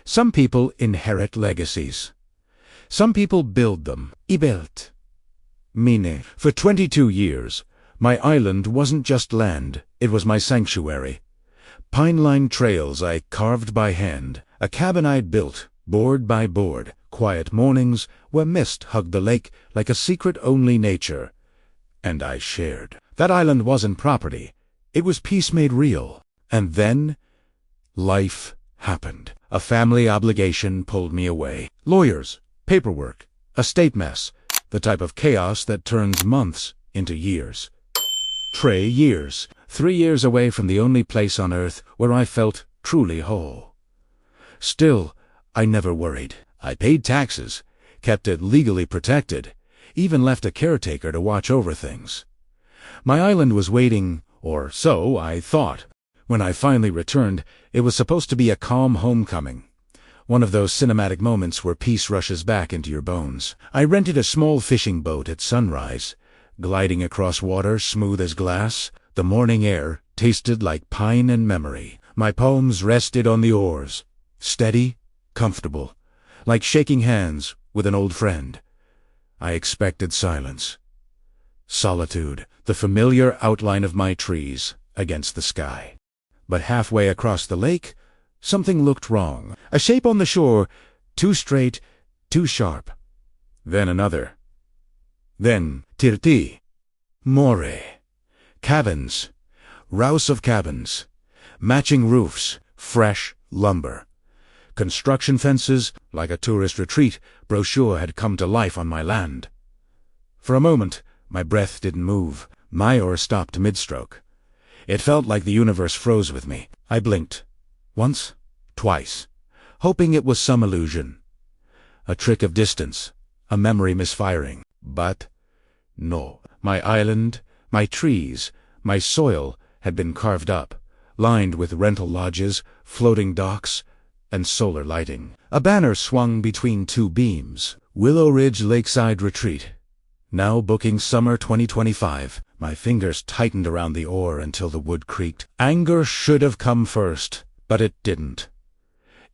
Some people inherit legacies. Some people build them. Ibuilt. Mine. For 22 years, my island wasn't just land, it was my sanctuary. Pine-lined trails I carved by hand, a cabin I'd built, board by board, quiet mornings where mist hugged the lake like a secret only nature. And I shared. That island wasn't property, it was peace made real. And then, life happened. A family obligation pulled me away. Lawyers, paperwork, a state mess, the type of chaos that turns months into years. Years. 3 years away from the only place on earth where I felt truly whole. Still, I never worried. I paid taxes, kept it legally protected, even left a caretaker to watch over things. My island was waiting, or so I thought. When I finally returned, it was supposed to be a calm homecoming. One of those cinematic moments where peace rushes back into your bones. I rented a small fishing boat at sunrise, gliding across water smooth as glass. The morning air tasted like pine and memory. My palms rested on the oars, steady, comfortable, like shaking hands with an old friend. I expected silence. Solitude, the familiar outline of my trees against the sky. But halfway across the lake, something looked wrong. A shape on the shore, too straight, too sharp. Then another. Then tirti. More. Cabins. Rouse of cabins. Matching roofs. Fresh lumber. Construction fences, like a tourist retreat, brochure had come to life on my land. For a moment, my breath didn't move. My oar stopped mid-stroke. It felt like the universe froze with me. I blinked. Once, twice, hoping it was some illusion. A trick of distance, a memory misfiring. But no. My island, my trees, my soil had been carved up, lined with rental lodges, floating docks, and solar lighting. A banner swung between two beams. Willow Ridge Lakeside Retreat. Now booking summer 2025. My fingers tightened around the oar until the wood creaked. Anger should have come first, but it didn't.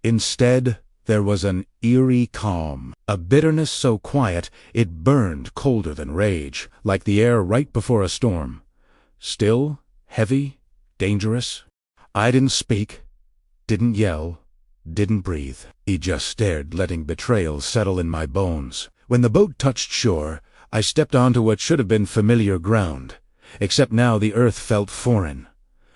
Instead, there was an eerie calm, a bitterness so quiet it burned colder than rage, like the air right before a storm. Still, heavy, dangerous. I didn't speak, didn't yell, didn't breathe. He just stared, letting betrayal settle in my bones. When the boat touched shore, I stepped onto what should have been familiar ground, except now the earth felt foreign,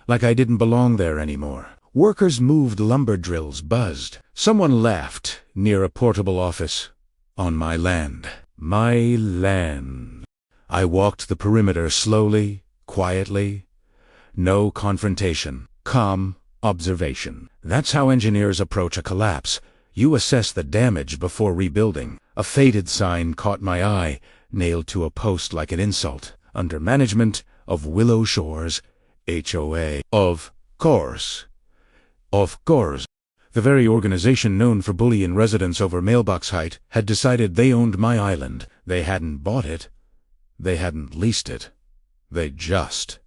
like I didn't belong there anymore. Workers moved, lumber drills buzzed. Someone laughed near a portable office. On my land. My land. I walked the perimeter slowly, quietly. No confrontation. Calm observation. That's how engineers approach a collapse. You assess the damage before rebuilding. A faded sign caught my eye, nailed to a post like an insult. Under management of Willow Shores, HOA. Of course. Of course. The very organization known for bullying residents over mailbox height had decided they owned my island. They hadn't bought it. They hadn't leased it. They just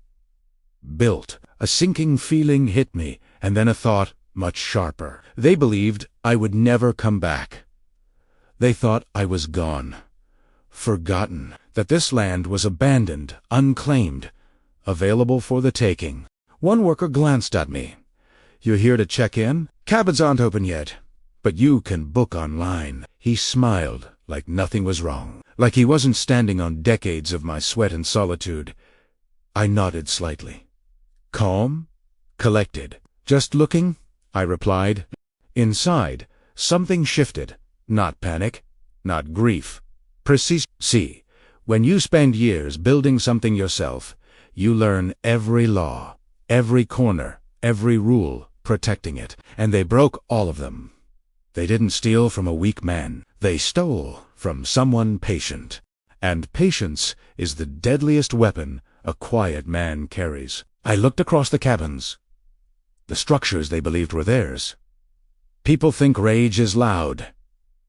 built. A sinking feeling hit me, and then a thought much sharper. They believed I would never come back. They thought I was gone. Forgotten. That this land was abandoned, unclaimed, available for the taking. One worker glanced at me. "You here to check in? Cabins aren't open yet, but you can book online." He smiled like nothing was wrong, like he wasn't standing on decades of my sweat and solitude. I nodded slightly. Calm? Collected. "Just looking," I replied. Inside, something shifted. Not panic, not grief. Precise. See, when you spend years building something yourself, you learn every law, every corner, every rule, protecting it. And they broke all of them. They didn't steal from a weak man. They stole from someone patient. And patience is the deadliest weapon a quiet man carries. I looked across the cabins. The structures they believed were theirs. People think rage is loud,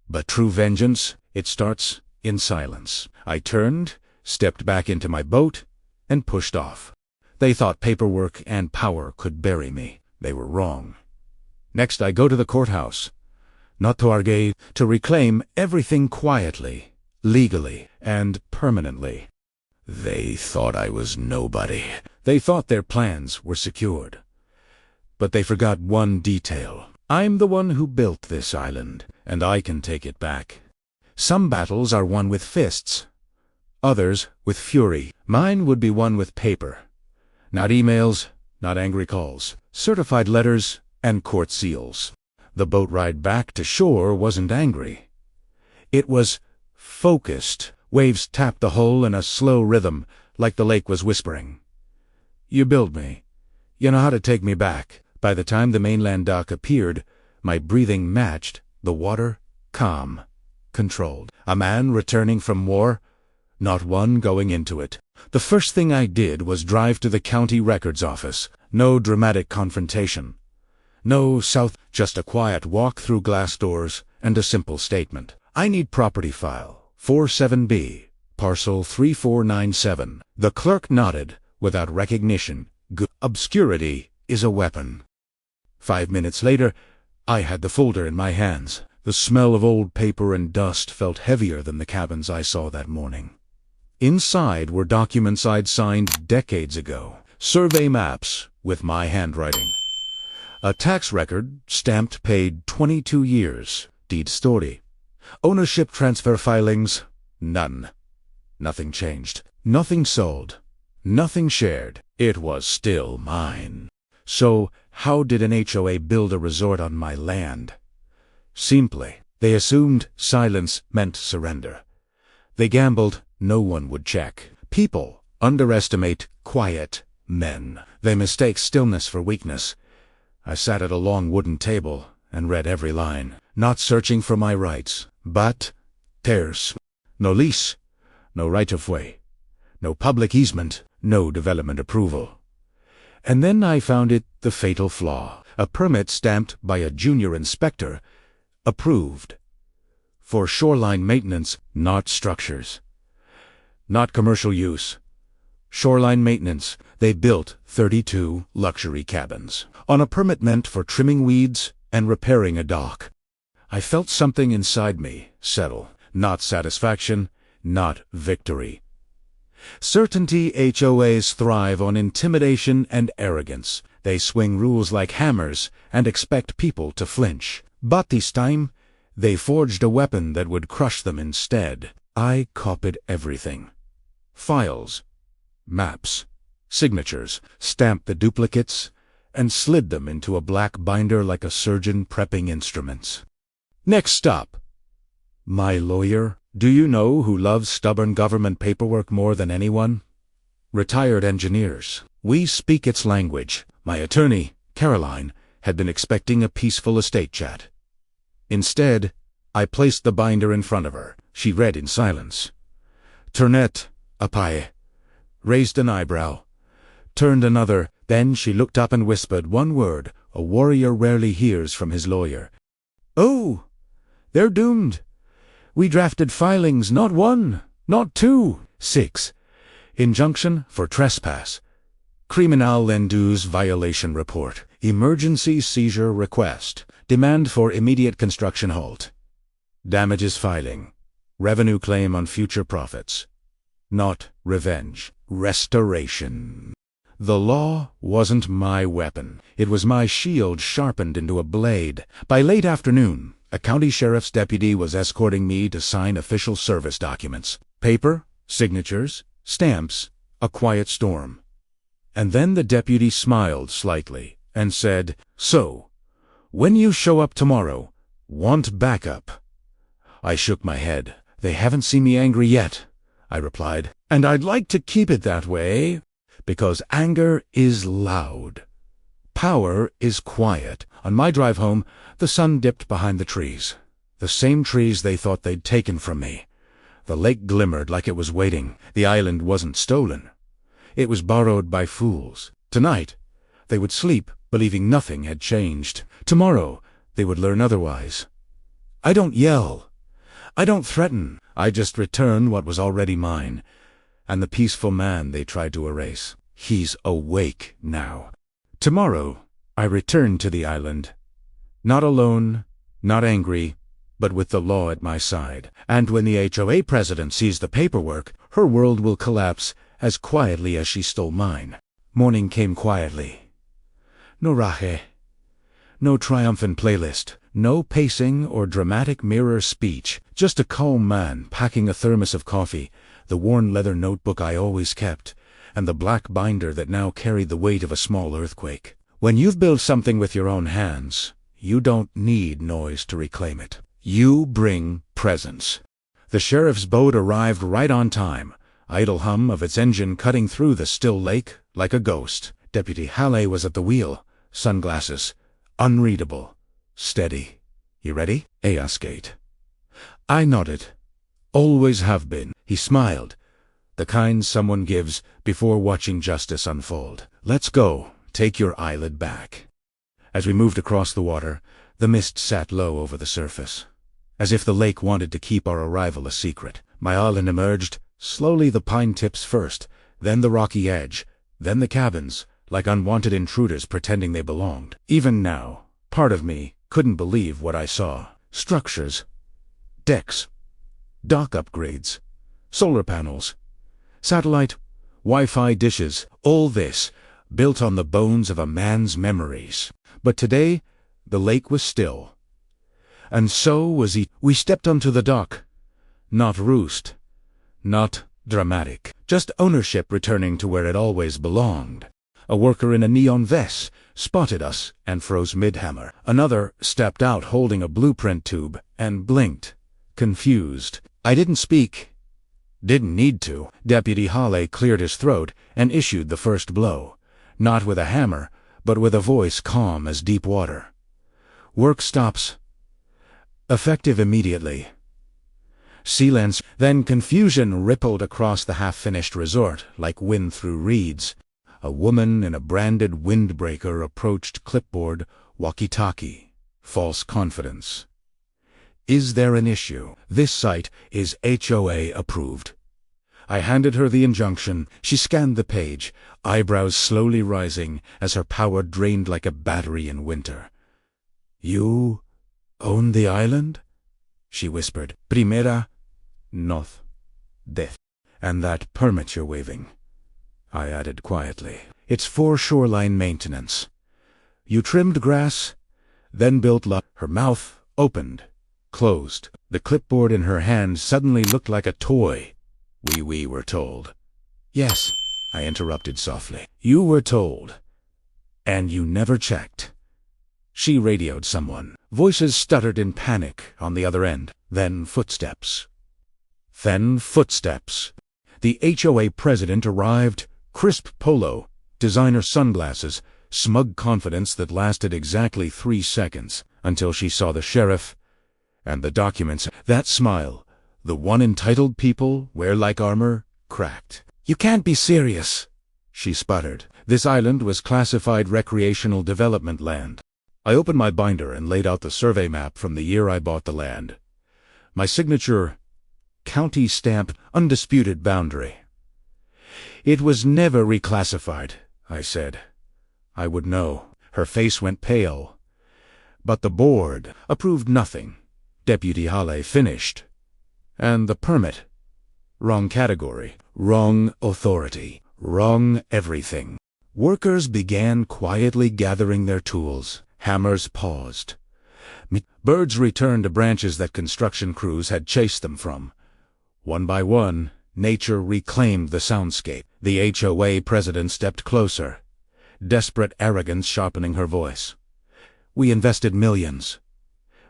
but true vengeance, it starts in silence. I turned, stepped back into my boat, and pushed off. They thought paperwork and power could bury me. They were wrong. Next I go to the courthouse. not to argue, to reclaim everything quietly, legally, and permanently. They thought I was nobody. They thought their plans were secured. But they forgot one detail. I'm the one who built this island, and I can take it back. Some battles are won with fists, others with fury. Mine would be won with paper. Not emails, not angry calls, certified letters and court seals. The boat ride back to shore wasn't angry. It was focused. Waves tapped the hull in a slow rhythm, like the lake was whispering. You built me. You know how to take me back. By the time the mainland dock appeared, my breathing matched the water, calm, controlled. A man returning from war, not one going into it. The first thing I did was drive to the county records office. No dramatic confrontation. No just a quiet walk through glass doors and a simple statement. I need property file 47B, parcel 3497. The clerk nodded without recognition. Good. Obscurity is a weapon. 5 minutes later, I had the folder in my hands. The smell of old paper and dust felt heavier than the cabins I saw that morning. Inside were documents I'd signed decades ago. Survey maps with my handwriting. A tax record stamped paid 22 years. Deed story. Ownership transfer filings, none. Nothing changed. Nothing sold. Nothing shared. It was still mine. So, how did an HOA build a resort on my land? Simply, they assumed silence meant surrender. They gambled no one would check. People underestimate quiet men. They mistake stillness for weakness. I sat at a long wooden table and read every line, not searching for my rights, but terres. No lease, no right-of-way, no public easement, no development approval. And then I found it the fatal flaw. A permit stamped by a junior inspector, approved. For shoreline maintenance, not structures. Not commercial use. Shoreline maintenance. They built 32 luxury cabins on a permit meant for trimming weeds and repairing a dock. I felt something inside me settle. Not satisfaction, not victory. Certainty HOAs thrive on intimidation and arrogance. They swing rules like hammers and expect people to flinch. But this time, they forged a weapon that would crush them instead. I copied everything. Files, maps, signatures, stamped the duplicates, and slid them into a black binder like a surgeon prepping instruments. Next stop. My lawyer. Do you know who loves stubborn government paperwork more than anyone? Retired engineers. We speak its language. My attorney, Caroline, had been expecting a peaceful estate chat. Instead, I placed the binder in front of her. She read in silence. Tournette, apaye. Raised an eyebrow. Turned another. Then she looked up and whispered one word a warrior rarely hears from his lawyer. Oh, they're doomed. We drafted filings, not one, not two, 6. Injunction for trespass. Criminal induce violation report. Emergency seizure request. Demand for immediate construction halt. Damages filing. Revenue claim on future profits. Not revenge. Restoration. The law wasn't my weapon. It was my shield sharpened into a blade. By late afternoon, a county sheriff's deputy was escorting me to sign official service documents. Paper, signatures, stamps, a quiet storm. And then the deputy smiled slightly and said, So, when you show up tomorrow, want backup? I shook my head. They haven't seen me angry yet, I replied. And I'd like to keep it that way, because anger is loud. Power is quiet. On my drive home, the sun dipped behind the trees. The same trees they thought they'd taken from me. The lake glimmered like it was waiting. The island wasn't stolen. It was borrowed by fools. Tonight, they would sleep, believing nothing had changed. Tomorrow, they would learn otherwise. I don't yell. I don't threaten. I just return what was already mine. And the peaceful man they tried to erase. He's awake now. Tomorrow, I return to the island. Not alone, Not angry, but with the law at my side. And when the HOA president sees the paperwork, her world will collapse as quietly as she stole mine. Morning came quietly. No rache. No triumphant playlist. No pacing or dramatic mirror speech. Just a calm man packing a thermos of coffee, the worn leather notebook I always kept, and the black binder that now carried the weight of a small earthquake. When you've built something with your own hands, you don't need noise to reclaim it. You bring presence. The sheriff's boat arrived right on time, idle hum of its engine cutting through the still lake like a ghost. Deputy Halley was at the wheel, sunglasses, unreadable, steady. You ready? Askate. I nodded. Always have been. He smiled, the kind someone gives before watching justice unfold. Let's go. Take your eyelid back. As we moved across the water, the mist sat low over the surface, as if the lake wanted to keep our arrival a secret. My island emerged, slowly the pine tips first, then the rocky edge, then the cabins, like unwanted intruders pretending they belonged. Even now, part of me couldn't believe what I saw. Structures, decks, dock upgrades, solar panels, satellite, Wi-Fi dishes, all this built on the bones of a man's memories. But today, the lake was still. And so was he. We stepped onto the dock. Not roost. Not dramatic. Just ownership returning to where it always belonged. A worker in a neon vest spotted us and froze mid-hammer. Another stepped out holding a blueprint tube and blinked, confused. I didn't speak. Didn't need to. Deputy Halley cleared his throat and issued the first blow. Not with a hammer, but with a voice calm as deep water. Work stops. Effective immediately. Silence. Then confusion rippled across the half-finished resort like wind through reeds. A woman in a branded windbreaker approached clipboard, walkie-talkie. False confidence. Is there an issue? This site is HOA approved. I handed her the injunction. She scanned the page, eyebrows slowly rising as her power drained like a battery in winter. You own the island? She whispered. Primera, noth, death. And that permit you're waving, I added quietly. It's for shoreline maintenance. You trimmed grass, then built Her mouth opened, closed. The clipboard in her hand suddenly looked like a toy. We were told. Yes, I interrupted softly. You were told. And you never checked. She radioed someone. Voices stuttered in panic on the other end. Then footsteps. The HOA president arrived, crisp polo, designer sunglasses, smug confidence that lasted exactly 3 seconds, until she saw the sheriff and the documents. That smile, the one entitled people wear like armor, cracked. You can't be serious, she sputtered. This island was classified recreational development land. I opened my binder and laid out the survey map from the year I bought the land. My signature, county stamp, undisputed boundary. It was never reclassified, I said. I would know. Her face went pale. But the board approved nothing. Deputy Halley finished. And the permit? Wrong category, wrong authority, wrong everything. Workers began quietly gathering their tools. Hammers paused. Birds returned to branches that construction crews had chased them from. One by one, nature reclaimed the soundscape. The HOA president stepped closer, desperate arrogance sharpening her voice. We invested millions.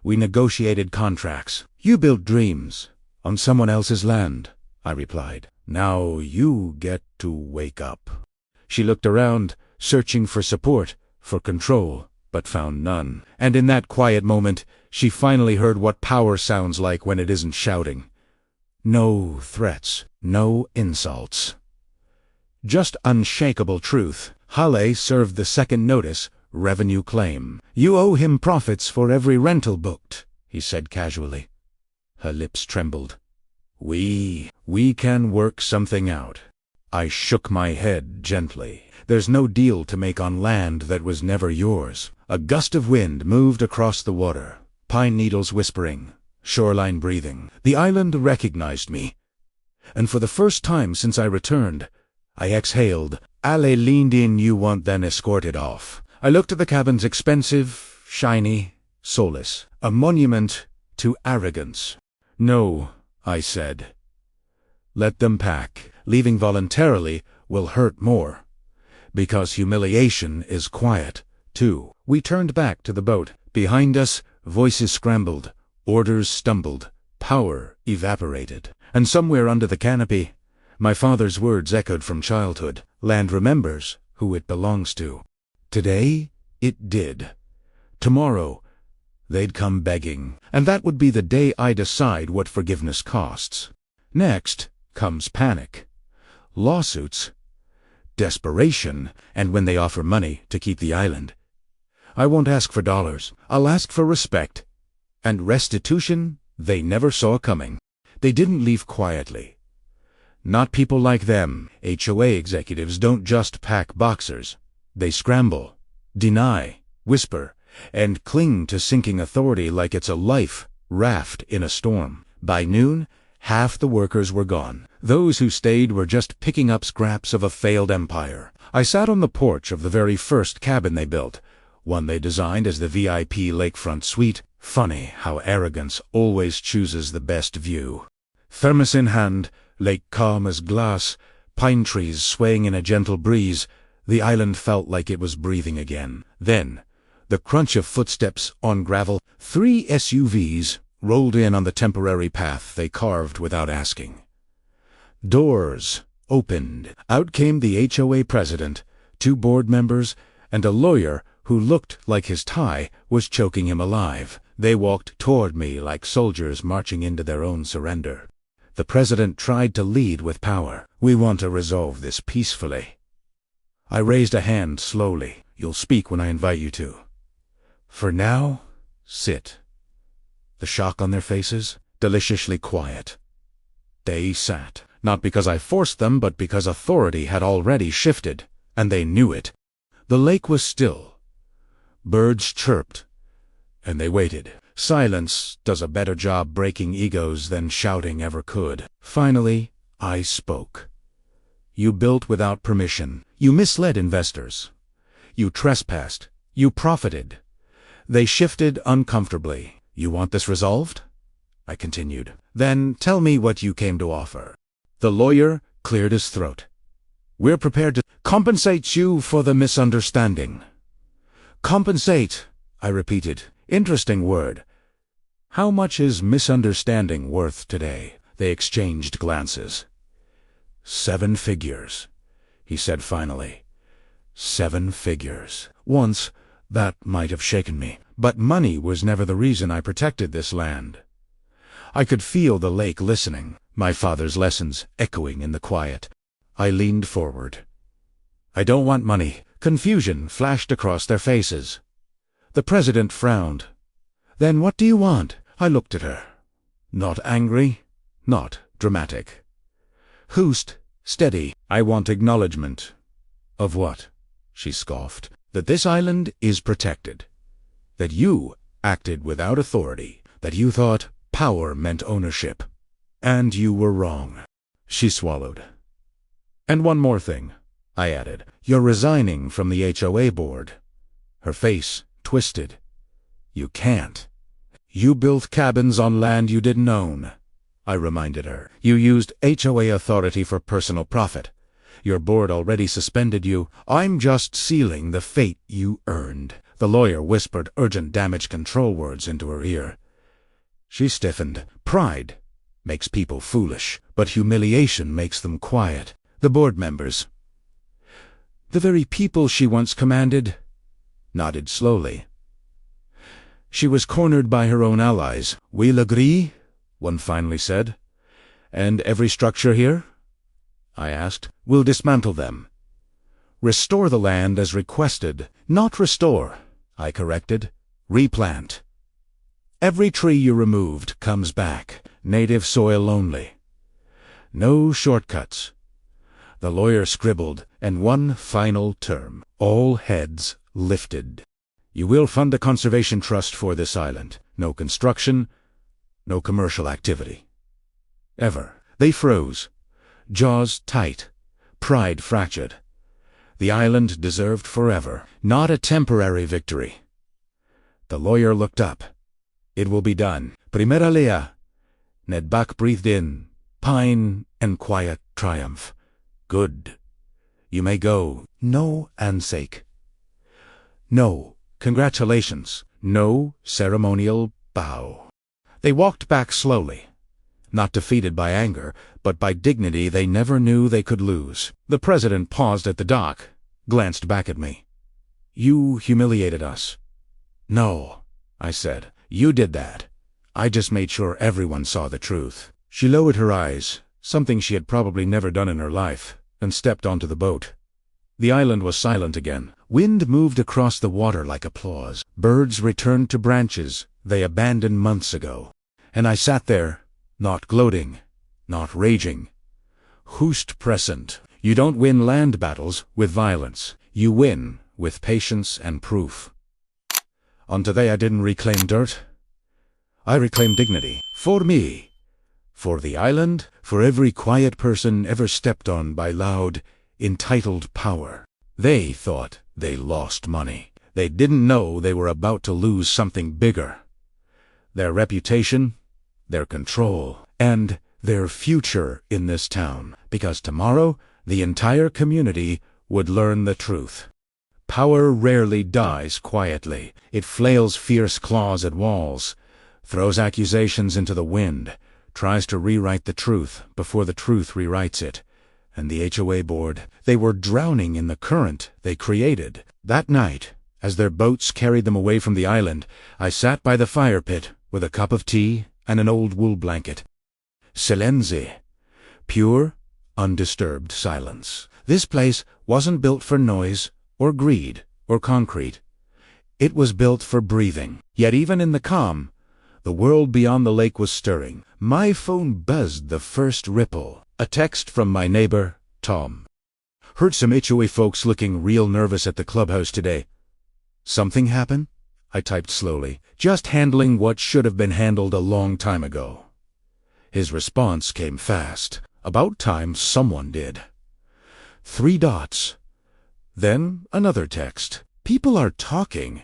We negotiated contracts. You built dreams on someone else's land, I replied. Now you get to wake up. She looked around, searching for support, for control, but found none. And in that quiet moment, she finally heard what power sounds like when it isn't shouting. No threats, no insults. Just unshakable truth. Halley served the second notice, revenue claim. You owe him profits for every rental booked, he said casually. Her lips trembled. We can work something out. I shook my head gently. There's no deal to make on land that was never yours. A gust of wind moved across the water, pine needles whispering, shoreline breathing. The island recognized me, and for the first time since I returned, I exhaled. Ale leaned in, "You want," then escorted off. I looked at the cabins, expensive, shiny, soulless, a monument to arrogance. "No," I said. "Let them pack. Leaving voluntarily will hurt more, because humiliation is quiet, too." We turned back to the boat. Behind us, voices scrambled, orders stumbled, power evaporated. And somewhere under the canopy, my father's words echoed from childhood. Land remembers who it belongs to. Today, it did. Tomorrow, they'd come begging. And that would be the day I decide what forgiveness costs. Next comes panic, lawsuits, desperation, and when they offer money to keep the island. I won't ask for dollars. I'll ask for respect. And restitution they never saw coming. They didn't leave quietly. Not people like them. HOA executives don't just pack boxers. They scramble, deny, whisper, and cling to sinking authority like it's a life raft in a storm. By noon, half the workers were gone. Those who stayed were just picking up scraps of a failed empire. I sat on the porch of the very first cabin they built, one they designed as the VIP lakefront suite. Funny how arrogance always chooses the best view. Thermos in hand, lake calm as glass, pine trees swaying in a gentle breeze, the island felt like it was breathing again. Then, the crunch of footsteps on gravel. 3 SUVs rolled in on the temporary path they carved without asking. Doors opened. Out came the HOA president, 2 board members, and a lawyer who looked like his tie was choking him alive. They walked toward me like soldiers marching into their own surrender. The president tried to lead with power. "We want to resolve this peacefully." I raised a hand slowly. "You'll speak when I invite you to. For now, sit." The shock on their faces, deliciously quiet. They sat, not because I forced them, but because authority had already shifted, and they knew it. The lake was still. Birds chirped, and they waited. Silence does a better job breaking egos than shouting ever could. Finally, I spoke. "You built without permission. You misled investors. You trespassed. You profited. They shifted uncomfortably. You want this resolved?" I continued. "Then tell me what you came to offer." The lawyer cleared his throat. "We're prepared to compensate you for the misunderstanding." "Compensate," I repeated. Interesting word. "How much is misunderstanding worth today?" They exchanged glances. "7 figures," he said finally. 7 figures. Once, that might have shaken me. But money was never the reason I protected this land. I could feel the lake listening, my father's lessons echoing in the quiet. I leaned forward. "I don't want money." Confusion flashed across their faces. The president frowned. "Then what do you want?" I looked at her. Not angry, not dramatic. Hoost, steady. "I want acknowledgement." "Of what?" She scoffed. "That this island is protected. That you acted without authority. That you thought power meant ownership. And you were wrong." She swallowed. "And one more thing," I added. "You're resigning from the HOA board." Her face twisted. "You can't. You built cabins on land you didn't own," I reminded her. "You used HOA authority for personal profit. Your board already suspended you. I'm just sealing the fate you earned." The lawyer whispered urgent damage control words into her ear. She stiffened. "Pride makes people foolish, but humiliation makes them quiet." The board members, the very people she once commanded, nodded slowly. She was cornered by her own allies. "We'll agree," one finally said. "And every structure here?" I asked. "We'll dismantle them. Restore the land as requested." "Not restore," I corrected. "Replant. Every tree you removed comes back, native soil only. No shortcuts." The lawyer scribbled, and one final term. All heads lifted. "You will fund a conservation trust for this island. no construction, no commercial activity. Ever. They froze, jaws tight, pride fractured. The island deserved forever, not a temporary victory. The lawyer looked up. It will be done. Primera lea. Ned Buck breathed in, pine and quiet triumph. Good. You may go. No handshake. No congratulations. No ceremonial bow. They walked back slowly, not defeated by anger, but by dignity they never knew they could lose. The president paused at the dock, glanced back at me. You humiliated us. No, I said. You did that. I just made sure everyone saw the truth. She lowered her eyes, something she had probably never done in her life, and stepped onto the boat. The island was silent again. Wind moved across the water like applause. Birds returned to branches they abandoned months ago. And I sat there, not gloating, not raging. Hoost present. You don't win land battles with violence. You win with patience and proof. On today I didn't reclaim dirt. I reclaimed dignity. For me. For the island. For every quiet person ever stepped on by loud, entitled power. They thought they lost money. They didn't know they were about to lose something bigger. Their reputation, their control, and their future in this town. Because tomorrow, the entire community would learn the truth. Power rarely dies quietly. It flails fierce claws at walls, throws accusations into the wind, tries to rewrite the truth before the truth rewrites it. And the HOA board, they were drowning in the current they created. That night, as their boats carried them away from the island, I sat by the fire pit with a cup of tea and an old wool blanket. Silenzi. Pure, undisturbed silence. This place wasn't built for noise or greed or concrete. It was built for breathing. Yet even in the calm, the world beyond the lake was stirring. My phone buzzed the first ripple. A text from my neighbor, Tom. Heard some HOA folks looking real nervous at the clubhouse today. Something happen? I typed slowly, just handling what should have been handled a long time ago. His response came fast. About time someone did. 3 dots. Then another text. People are talking.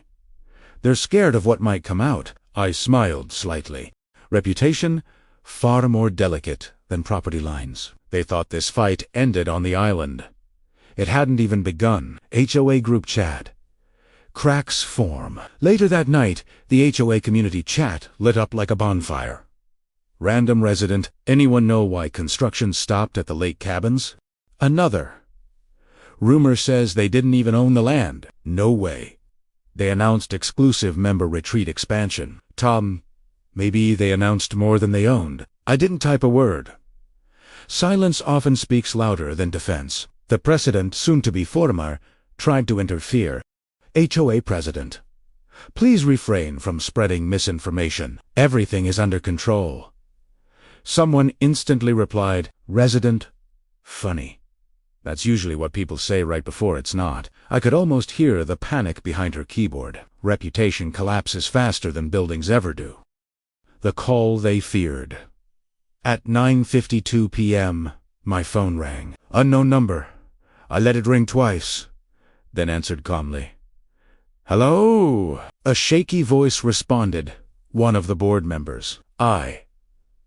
They're scared of what might come out. I smiled slightly. Reputation, far more delicate than property lines. They thought this fight ended on the island. It hadn't even begun. HOA group chat. Cracks form. Later that night, the HOA community chat lit up like a bonfire. Random resident, anyone know why construction stopped at the lake cabins? Another. Rumor says they didn't even own the land. No way. They announced exclusive member retreat expansion. Tom, maybe they announced more than they owned. I didn't type a word. Silence often speaks louder than defense. The president, soon to be former, tried to interfere. HOA president. Please refrain from spreading misinformation. Everything is under control. Someone instantly replied, resident, funny. That's usually what people say right before it's not. I could almost hear the panic behind her keyboard. Reputation collapses faster than buildings ever do. The call they feared. At 9:52 p.m., my phone rang. Unknown number. I let it ring twice, then answered calmly. Hello? A shaky voice responded, one of the board members.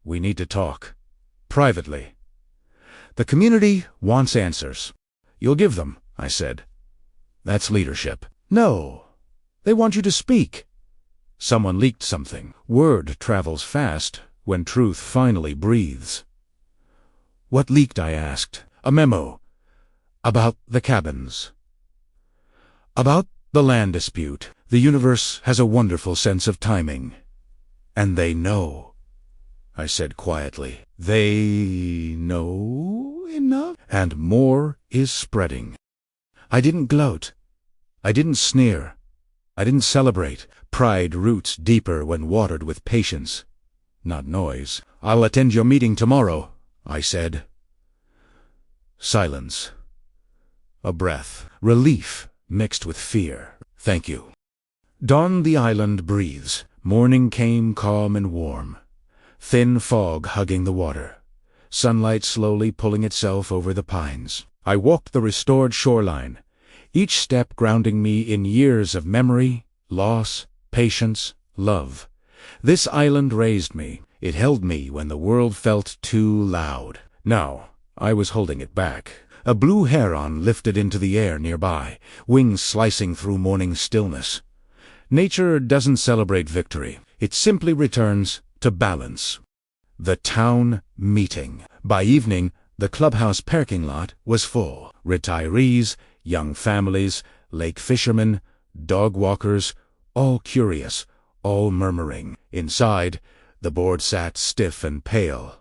We need to talk. Privately. The community wants answers. You'll give them, I said. That's leadership. No. They want you to speak. Someone leaked something. Word travels fast when truth finally breathes. What leaked? I asked. A memo. About the cabins. About the land dispute. The universe has a wonderful sense of timing. And they know. I said quietly. They know enough? And more is spreading. I didn't gloat. I didn't sneer. I didn't celebrate. Pride roots deeper when watered with patience, not noise. I'll attend your meeting tomorrow, I said. Silence. A breath. Relief mixed with fear. Thank you. Dawn the island breathes. Morning came calm and warm, thin fog hugging the water, sunlight slowly pulling itself over the pines. I walked the restored shoreline, each step grounding me in years of memory, loss, patience, love. This island raised me. It held me when the world felt too loud. Now, I was holding it back. A blue heron lifted into the air nearby, wings slicing through morning stillness. Nature doesn't celebrate victory. It simply returns to balance. The town meeting. By evening, the clubhouse parking lot was full. Retirees, young families, lake fishermen, dog walkers, all curious, all murmuring. Inside, the board sat stiff and pale,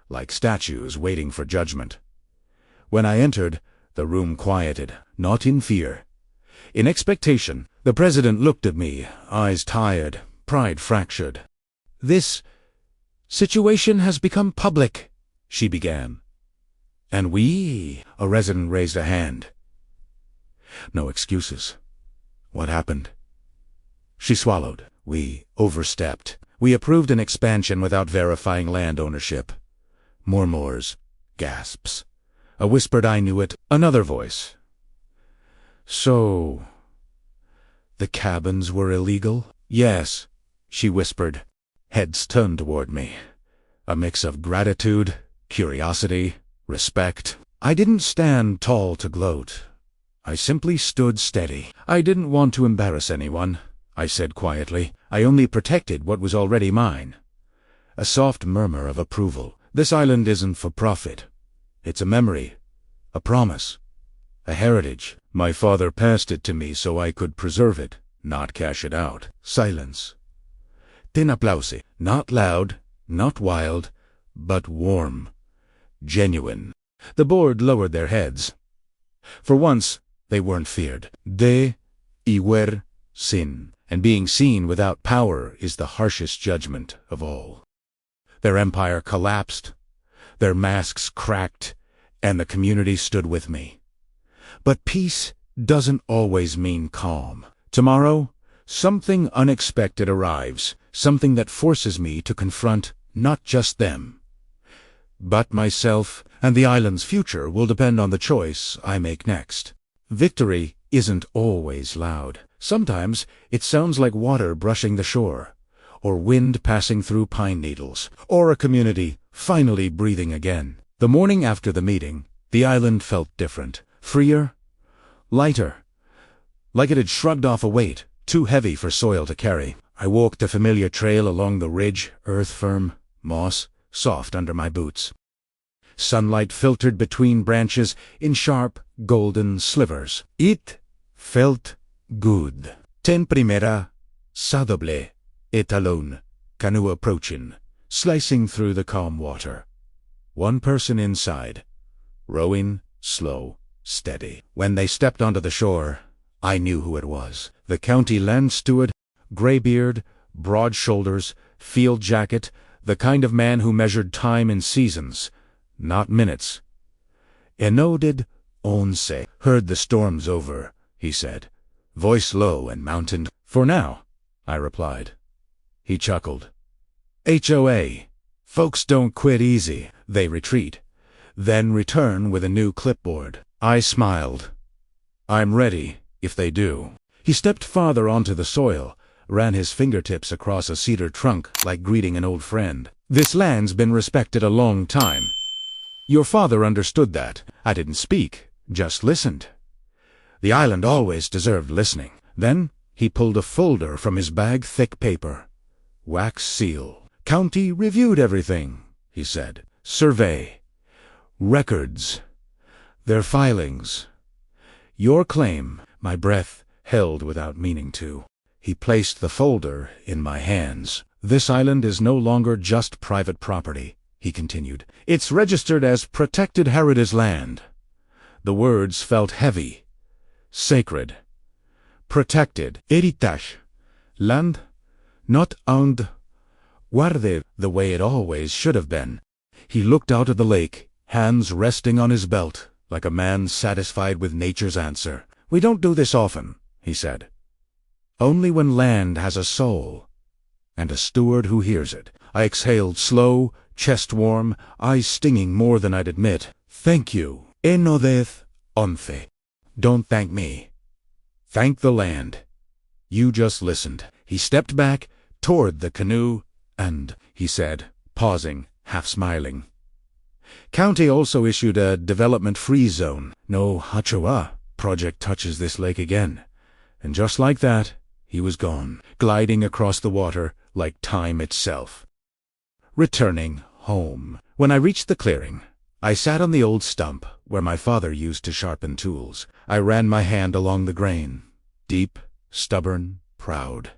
like statues waiting for judgment. When I entered, the room quieted, not in fear. In expectation, the president looked at me, eyes tired, pride fractured. "This situation has become public," she began. "And we?" A resident raised a hand. "No excuses. What happened?" She swallowed. "We overstepped. We approved an expansion without verifying land ownership." Murmurs, gasps. A whispered "I knew it." Another voice. "So, the cabins were illegal?" "Yes," she whispered. Heads turned toward me. A mix of gratitude, curiosity, respect. I didn't stand tall to gloat. I simply stood steady. "I didn't want to embarrass anyone," I said quietly. "I only protected what was already mine." A soft murmur of approval. "This island isn't for profit. It's a memory, a promise, a heritage. My father passed it to me so I could preserve it, not cash it out." Silence. Then applause. Not loud, not wild, but warm, genuine. The board lowered their heads. For once, they weren't feared. De iwer sin. And being seen without power is the harshest judgment of all. Their empire collapsed, their masks cracked, and the community stood with me. But peace doesn't always mean calm. Tomorrow, something unexpected arrives, something that forces me to confront not just them, but myself, and the island's future will depend on the choice I make next. Victory isn't always loud. Sometimes it sounds like water brushing the shore, or wind passing through pine needles, or a community finally breathing again. The morning after the meeting, the island felt different, freer, lighter, like it had shrugged off a weight, too heavy for soil to carry. I walked the familiar trail along the ridge, earth firm, moss soft under my boots. Sunlight filtered between branches in sharp, golden slivers. It felt good. Ten primera, sadoble, et alone, canoe approaching, slicing through the calm water. One person inside, rowing, slow, steady. When they stepped onto the shore, I knew who it was. The county land steward, graybeard, broad shoulders, field jacket, the kind of man who measured time in seasons, not minutes. "Enoded once. Heard the storm's over," he said, voice low and mountained. "For now," I replied. He chuckled. "HOA. Folks don't quit easy. They retreat, then return with a new clipboard." I smiled. "I'm ready, if they do." He stepped farther onto the soil, ran his fingertips across a cedar trunk like greeting an old friend. "This land's been respected a long time. Your father understood that." I didn't speak, just listened. The island always deserved listening. Then he pulled a folder from his bag, thick paper. Wax seal. "County reviewed everything," he said. "Survey. Records. Their filings. Your claim." My breath held without meaning to. He placed the folder in my hands. "This island is no longer just private property," he continued. "It's registered as protected heritage land." The words felt heavy, sacred. Protected. Heritage. Land, not owned. Guarded, the way it always should have been. He looked out at the lake, hands resting on his belt, like a man satisfied with nature's answer. "We don't do this often," he said. "Only when land has a soul. and a steward who hears it. I exhaled slow, chest warm, eyes stinging more than I'd admit. Thank you. Enodeth once. Don't thank me. Thank the land. You just listened. He stepped back toward the canoe, and, he said, pausing, half smiling, County also issued a development-free zone. No HOA project touches this lake again. And just like that, he was gone, gliding across the water like time itself. Returning home. When I reached the clearing, I sat on the old stump where my father used to sharpen tools. I ran my hand along the grain. Deep, stubborn, proud.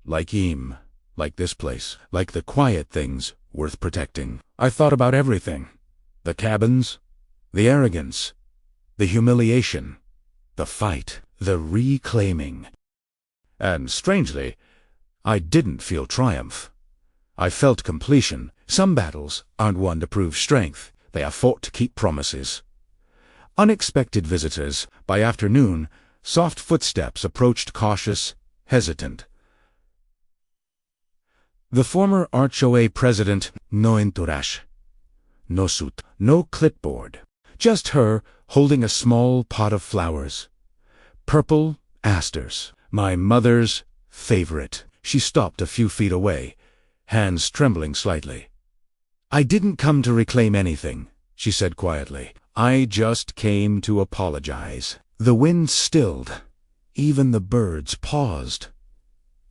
Like Eam, like this place, like the quiet things worth protecting. I thought about everything. The cabins, the arrogance, the humiliation, the fight, the reclaiming. And strangely, I didn't feel triumph. I felt completion. Some battles aren't won to prove strength. They are fought to keep promises. Unexpected visitors. By afternoon, soft footsteps approached, cautious, hesitant. The former HOA president, no entourage, no suit, no clipboard. Just her holding a small pot of flowers. Purple asters. My mother's favorite. She stopped a few feet away, hands trembling slightly. I didn't come to reclaim anything, she said quietly. I just came to apologize. The wind stilled. Even the birds paused.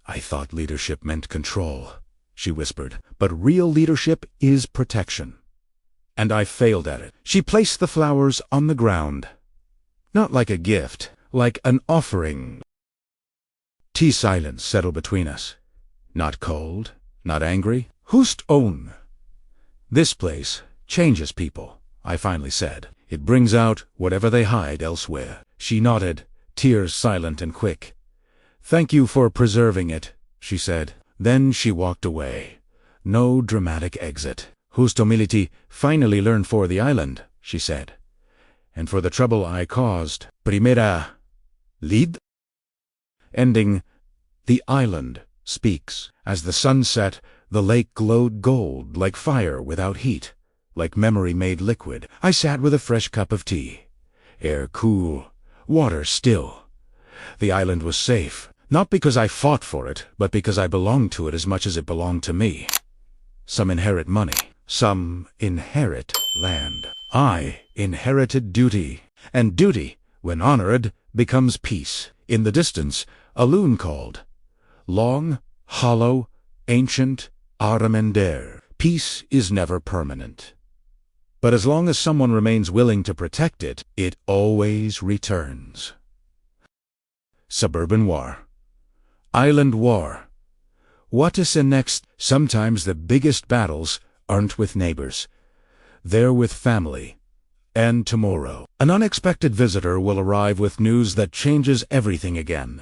I thought leadership meant control, she whispered, but real leadership is protection. And I failed at it. She placed the flowers on the ground. Not like a gift, like an offering. Silence settled between us. Not cold, not angry. Hust own. This place changes people, I finally said. It brings out whatever they hide elsewhere. She nodded, tears silent and quick. Thank you for preserving it, she said. Then she walked away. No dramatic exit. Hust humility finally learned for the island, she said. And for the trouble I caused. Primera lead. Ending. The island speaks. As the sun set, the lake glowed gold, like fire without heat, like memory made liquid. I sat with a fresh cup of tea. Air cool, water still. The island was safe, not because I fought for it, but because I belonged to it as much as it belonged to me. Some inherit money, some inherit land. I inherited duty, and duty, when honored, becomes peace. In the distance, a loon called. Long, hollow, ancient, Aramender. Peace is never permanent. But as long as someone remains willing to protect it, it always returns. Suburban war. Island war. What is next? Sometimes the biggest battles aren't with neighbors. They're with family. And tomorrow, an unexpected visitor will arrive with news that changes everything again.